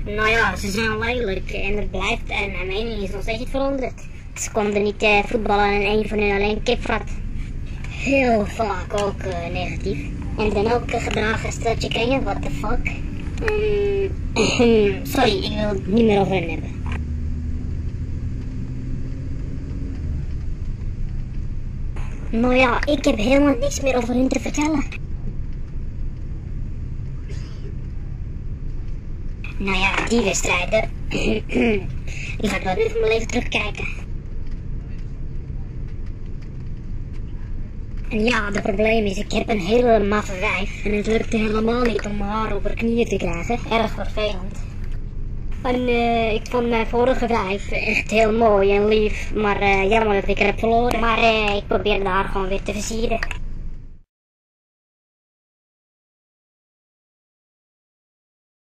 Nou ja, ze zijn lelijk en het blijft en mijn mening is nog steeds niet veranderd. Ze konden niet voetballen en een van hun alleen kipvat. Heel vaak ook negatief. En dan ook gedrag steltje kringen, what the fuck. Sorry, ik wil het niet meer over hen hebben. Nou ja, ik heb helemaal niks meer over hen te vertellen. Nou ja, die wedstrijden, die ga ik nooit meer van mijn leven terugkijken. En ja, het probleem is, ik heb een hele maffe wijf en het lukte helemaal niet om haar op haar knieën te krijgen. Erg vervelend. En ik vond mijn vorige wijf echt heel mooi en lief, maar jammer dat ik haar heb verloren. Maar ik probeerde haar gewoon weer te versieren.